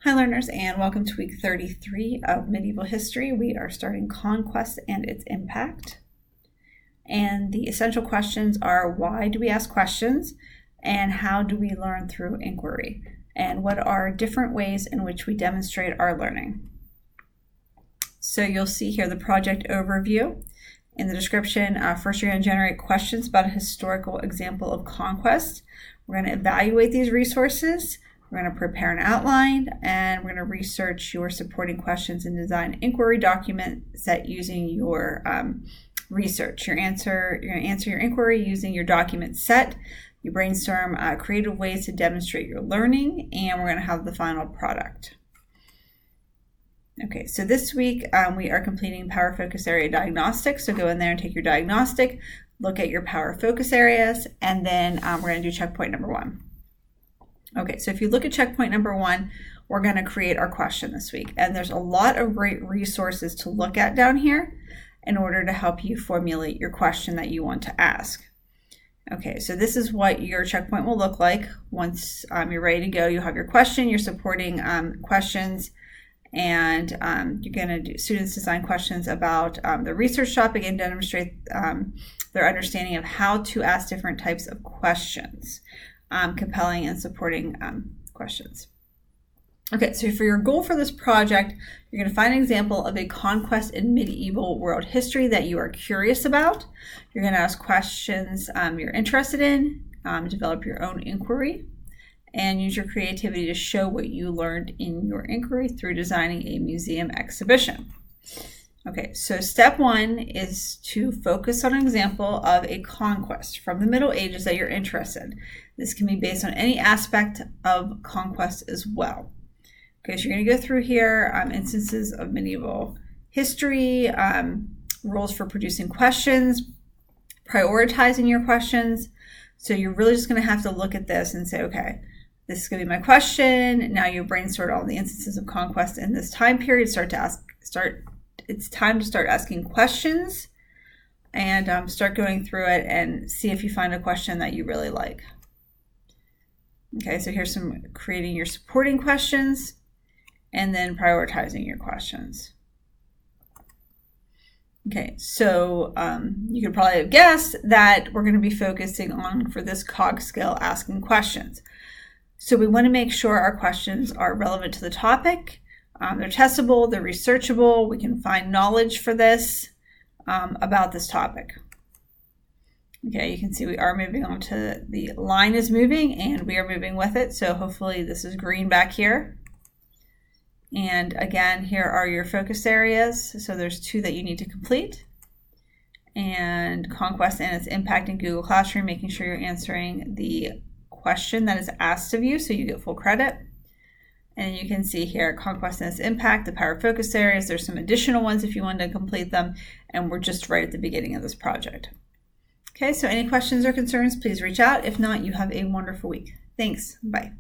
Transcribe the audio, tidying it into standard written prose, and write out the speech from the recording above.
Hi learners, and welcome to week 33 of medieval history. We are starting Conquest and its impact. And the essential questions are: why do we ask questions? And how do we learn through inquiry? And what are different ways in which we demonstrate our learning? So you'll see here the project overview. In the description, first you're going to generate questions about a historical example of conquest. We're going to evaluate these resources. We're going to prepare an outline, and we're going to research your supporting questions and design an inquiry document set using your research. You're going to answer your inquiry using your document set. You brainstorm creative ways to demonstrate your learning, and we're going to have the final product. Okay, so this week we are completing Power Focus Area Diagnostics. So go in there and take your diagnostic, look at your Power Focus Areas, and then we're going to do checkpoint number 1. Okay, so if you look at checkpoint number 1, we're going to create our question this week. And there's a lot of great resources to look at down here in order to help you formulate your question that you want to ask. Okay, so this is what your checkpoint will look like. Once you're ready to go, you'll have your question, your supporting questions, and you're going to do students design questions about the research topic and demonstrate their understanding of how to ask different types of questions. Compelling and supporting questions. Okay, so for your goal for this project, you're going to find an example of a conquest in medieval world history that you are curious about. You're going to ask questions you're interested in, develop your own inquiry, and use your creativity to show what you learned in your inquiry through designing a museum exhibition. Okay, so step 1 is to focus on an example of a conquest from the Middle Ages that you're interested in. This can be based on any aspect of conquest as well. Okay, so you're going to go through here instances of medieval history, rules for producing questions, prioritizing your questions. So you're really just going to have to look at this and say, okay, this is going to be my question. Now you brainstorm all the instances of conquest in this time period. It's time to start asking questions and start going through it and see if you find a question that you really like. Okay, so here's some creating your supporting questions and then prioritizing your questions. Okay, so you could probably have guessed that we're going to be focusing on, for this cog skill, asking questions. So we want to make sure our questions are relevant to the topic. They're testable, they're researchable, we can find knowledge for this about this topic. Okay, you can see we are moving on to the line is moving and we are moving with it. So hopefully this is green back here. And again, here are your focus areas. So there's 2 that you need to complete. And Conquest and its impact in Google Classroom, making sure you're answering the question that is asked of you so you get full credit. And you can see here, Conquest and its impact, the Power Focus Areas. There's some additional ones if you wanted to complete them. And we're just right at the beginning of this project. Okay, so any questions or concerns, please reach out. If not, you have a wonderful week. Thanks. Bye.